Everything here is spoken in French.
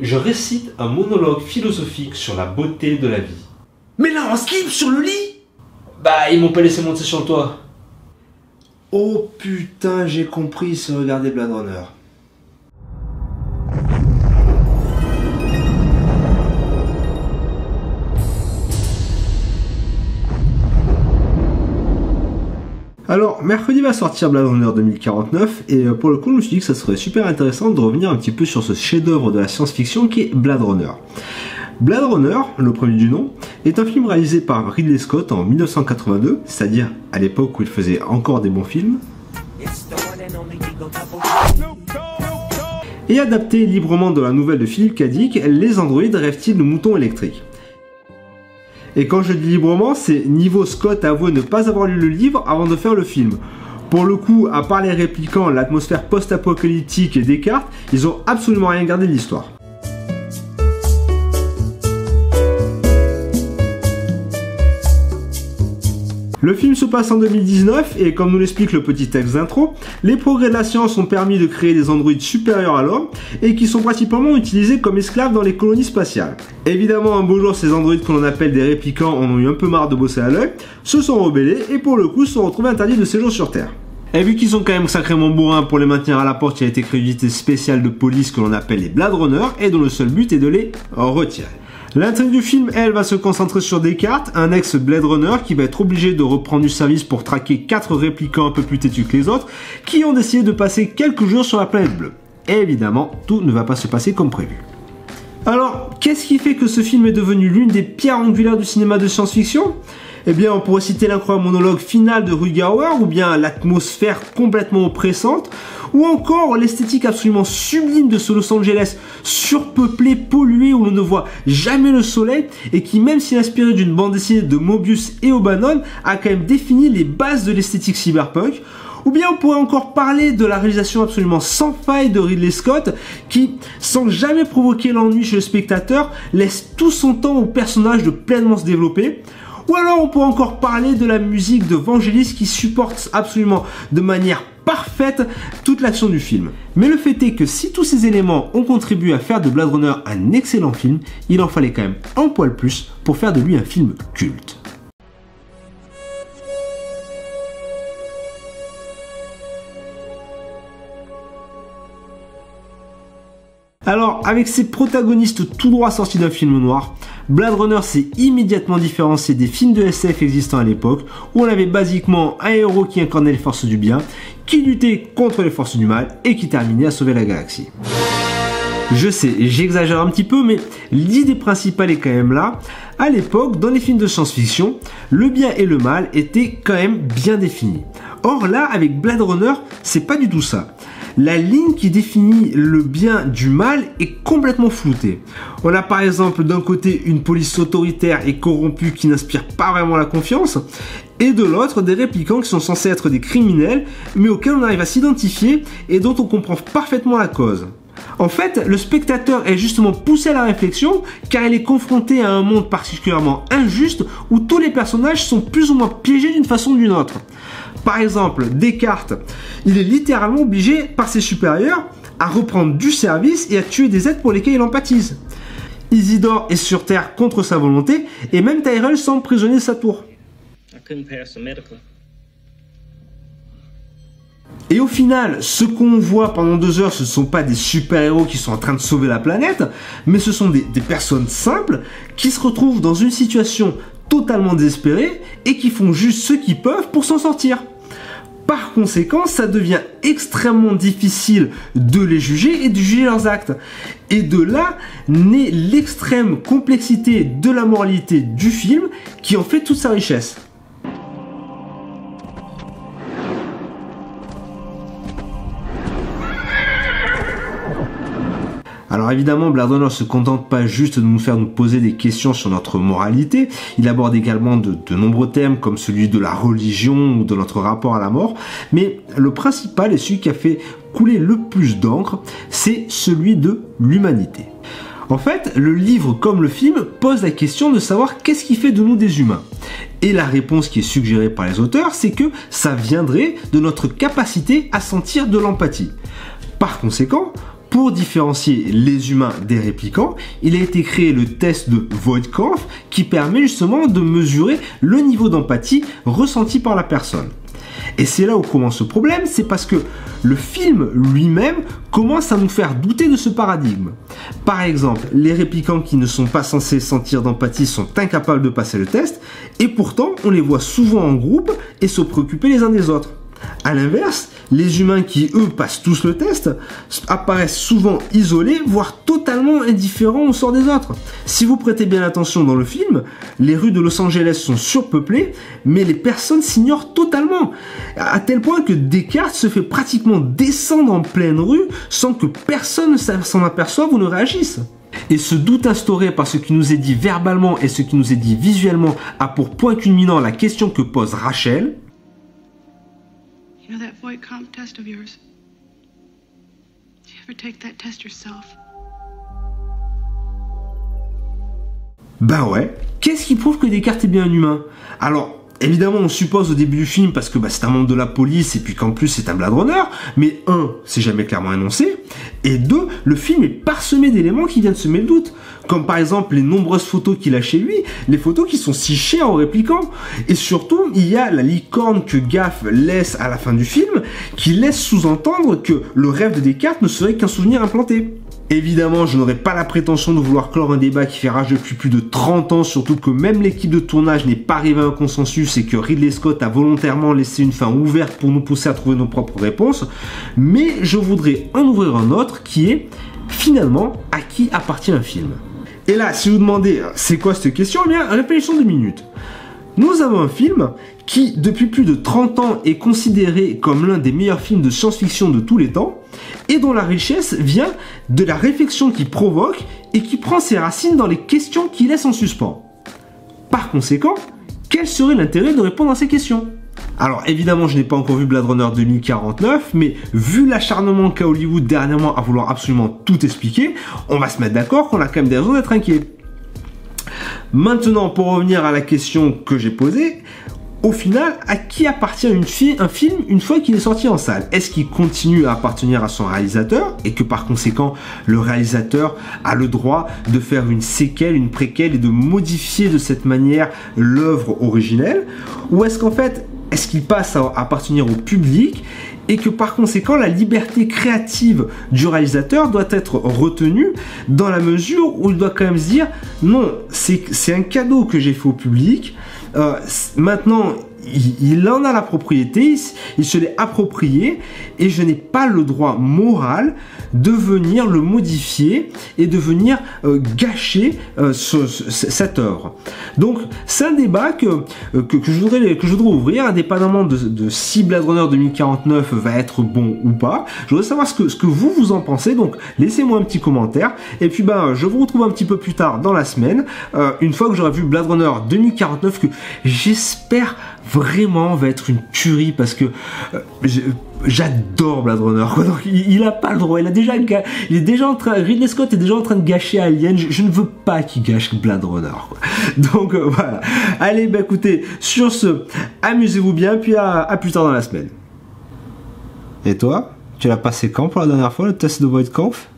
Je récite un monologue philosophique sur la beauté de la vie. Mais là, en slip sur le lit? Bah, ils m'ont pas laissé monter sur le toit. Oh putain, j'ai compris, c'est regarder Blade Runner. Alors, mercredi va sortir Blade Runner 2049, et pour le coup, je me suis dit que ça serait super intéressant de revenir un petit peu sur ce chef-d'œuvre de la science-fiction qui est Blade Runner. Blade Runner, le premier du nom, est un film réalisé par Ridley Scott en 1982, c'est-à-dire à l'époque où il faisait encore des bons films, et adapté librement de la nouvelle de Philip K. Dick, Les androïdes rêvent-ils de moutons électriques. Et quand je dis librement, c'est niveau Scott avoué ne pas avoir lu le livre avant de faire le film. Pour le coup, à part les répliquant l'atmosphère post-apocalyptique et Descartes, ils ont absolument rien gardé de l'histoire. Le film se passe en 2019 et comme nous l'explique le petit texte d'intro, les progrès de la science ont permis de créer des androïdes supérieurs à l'homme et qui sont principalement utilisés comme esclaves dans les colonies spatiales. Évidemment, un beau jour, ces androïdes que l'on appelle des réplicants en ont eu un peu marre de bosser à l'œil, se sont rebellés et pour le coup se sont retrouvés interdits de séjour sur Terre. Et vu qu'ils sont quand même sacrément bourrins pour les maintenir à la porte, il a été créé une unité spéciale de police que l'on appelle les Blade Runners et dont le seul but est de les retirer. L'intrigue du film, elle, va se concentrer sur Descartes, un ex-Blade Runner qui va être obligé de reprendre du service pour traquer 4 réplicants un peu plus têtus que les autres, qui ont décidé de passer quelques jours sur la planète bleue. Et évidemment, tout ne va pas se passer comme prévu. Alors, qu'est-ce qui fait que ce film est devenu l'une des pierres angulaires du cinéma de science-fiction ? Eh bien, on pourrait citer l'incroyable monologue final de Rutger Hauer, ou bien l'atmosphère complètement oppressante, ou encore l'esthétique absolument sublime de ce Los Angeles surpeuplé, pollué, où l'on ne voit jamais le soleil, et qui, même s'il est inspiré d'une bande dessinée de Mobius et O'Bannon, a quand même défini les bases de l'esthétique cyberpunk. Ou bien on pourrait encore parler de la réalisation absolument sans faille de Ridley Scott, qui, sans jamais provoquer l'ennui chez le spectateur, laisse tout son temps au personnage de pleinement se développer. Ou alors on pourrait encore parler de la musique de Vangelis qui supporte absolument de manière parfaite toute l'action du film. Mais le fait est que si tous ces éléments ont contribué à faire de Blade Runner un excellent film, il en fallait quand même un poil plus pour faire de lui un film culte. Alors, avec ses protagonistes tout droit sortis d'un film noir, Blade Runner s'est immédiatement différencié des films de SF existants à l'époque, où on avait basiquement un héros qui incarnait les forces du bien, qui luttait contre les forces du mal et qui terminait à sauver la galaxie. Je sais, j'exagère un petit peu, mais l'idée principale est quand même là. À l'époque, dans les films de science-fiction, le bien et le mal étaient quand même bien définis. Or là, avec Blade Runner, c'est pas du tout ça. La ligne qui définit le bien du mal est complètement floutée. On a par exemple d'un côté une police autoritaire et corrompue qui n'inspire pas vraiment la confiance, et de l'autre des réplicants qui sont censés être des criminels, mais auxquels on arrive à s'identifier et dont on comprend parfaitement la cause. En fait, le spectateur est justement poussé à la réflexion car il est confronté à un monde particulièrement injuste où tous les personnages sont plus ou moins piégés d'une façon ou d'une autre. Par exemple, Descartes, il est littéralement obligé par ses supérieurs à reprendre du service et à tuer des êtres pour lesquels il empathise. Isidore est sur Terre contre sa volonté et même Tyrell semble prisonnier de sa tour. Et au final, ce qu'on voit pendant 2 heures, ce ne sont pas des super-héros qui sont en train de sauver la planète, mais ce sont des personnes simples qui se retrouvent dans une situation totalement désespérée et qui font juste ce qu'ils peuvent pour s'en sortir. Par conséquent, ça devient extrêmement difficile de les juger et de juger leurs actes. Et de là naît l'extrême complexité de la moralité du film qui en fait toute sa richesse. Alors évidemment, Blade Runner ne se contente pas juste de nous faire nous poser des questions sur notre moralité, il aborde également de nombreux thèmes comme celui de la religion ou de notre rapport à la mort, mais le principal et celui qui a fait couler le plus d'encre, c'est celui de l'humanité. En fait, le livre comme le film pose la question de savoir qu'est-ce qui fait de nous des humains. Et la réponse qui est suggérée par les auteurs, c'est que ça viendrait de notre capacité à sentir de l'empathie. Par conséquent, pour différencier les humains des répliquants, il a été créé le test de Voigt-Kampff qui permet justement de mesurer le niveau d'empathie ressenti par la personne. Et c'est là où commence le problème, c'est parce que le film lui-même commence à nous faire douter de ce paradigme. Par exemple, les répliquants qui ne sont pas censés sentir d'empathie sont incapables de passer le test, et pourtant on les voit souvent en groupe et se préoccuper les uns des autres. A l'inverse, les humains qui, eux, passent tous le test, apparaissent souvent isolés, voire totalement indifférents au sort des autres. Si vous prêtez bien attention dans le film, les rues de Los Angeles sont surpeuplées, mais les personnes s'ignorent totalement, à tel point que Descartes se fait pratiquement descendre en pleine rue sans que personne ne s'en aperçoive ou ne réagisse. Et ce doute instauré par ce qui nous est dit verbalement et ce qui nous est dit visuellement a pour point culminant la question que pose Rachel. You know that Voigt-Kampff test of yours? Did you ever take that test yourself? Ben ouais, qu'est-ce qui prouve que Descartes est bien un humain? Alors, évidemment, on suppose au début du film parce que c'est un membre de la police et puis qu'en plus c'est un Blade Runner, mais un, c'est jamais clairement énoncé, et deux, le film est parsemé d'éléments qui viennent semer le doute, comme par exemple les nombreuses photos qu'il a chez lui, les photos qui sont si chères aux répliquants, et surtout, il y a la licorne que Gaff laisse à la fin du film, qui laisse sous-entendre que le rêve de Descartes ne serait qu'un souvenir implanté. Évidemment, je n'aurais pas la prétention de vouloir clore un débat qui fait rage depuis plus de 30 ans, surtout que même l'équipe de tournage n'est pas arrivée à un consensus et que Ridley Scott a volontairement laissé une fin ouverte pour nous pousser à trouver nos propres réponses, mais je voudrais en ouvrir un autre qui est, finalement, à qui appartient un film? Et là, si vous demandez, c'est quoi cette question? Eh bien, réfléchissons 2 minutes. Nous avons un film qui, depuis plus de 30 ans, est considéré comme l'un des meilleurs films de science-fiction de tous les temps, et dont la richesse vient de la réflexion qu'il provoque et qui prend ses racines dans les questions qu'il laisse en suspens. Par conséquent, quel serait l'intérêt de répondre à ces questions? Alors évidemment, je n'ai pas encore vu Blade Runner 2049, mais vu l'acharnement qu'a Hollywood dernièrement à vouloir absolument tout expliquer, on va se mettre d'accord qu'on a quand même des raisons d'être inquiet. Maintenant, pour revenir à la question que j'ai posée, au final, à qui appartient un film une fois qu'il est sorti en salle? Est-ce qu'il continue à appartenir à son réalisateur et que par conséquent, le réalisateur a le droit de faire une séquelle, une préquelle et de modifier de cette manière l'œuvre originelle? Ou est-ce qu'en fait, est-ce qu'il passe à appartenir au public et que par conséquent la liberté créative du réalisateur doit être retenue dans la mesure où il doit quand même se dire non, c'est un cadeau que j'ai fait au public, maintenant il en a la propriété, il se l'est approprié et je n'ai pas le droit moral de venir le modifier et de venir gâcher cette œuvre. Donc c'est un débat que je voudrais ouvrir, indépendamment de si Blade Runner 2049 va être bon ou pas. Je voudrais savoir ce que vous en pensez, donc laissez-moi un petit commentaire et puis je vous retrouve un petit peu plus tard dans la semaine, une fois que j'aurai vu Blade Runner 2049 que j'espère vraiment va être une tuerie parce que j'adore Blade Runner quoi. Donc il a pas le droit, Ridley Scott est déjà en train de gâcher Alien, je ne veux pas qu'il gâche Blade Runner quoi. Donc voilà, allez écoutez, sur ce, amusez-vous bien, puis à plus tard dans la semaine. Et toi, tu l'as passé quand pour la dernière fois le test de Voigt-Kampff?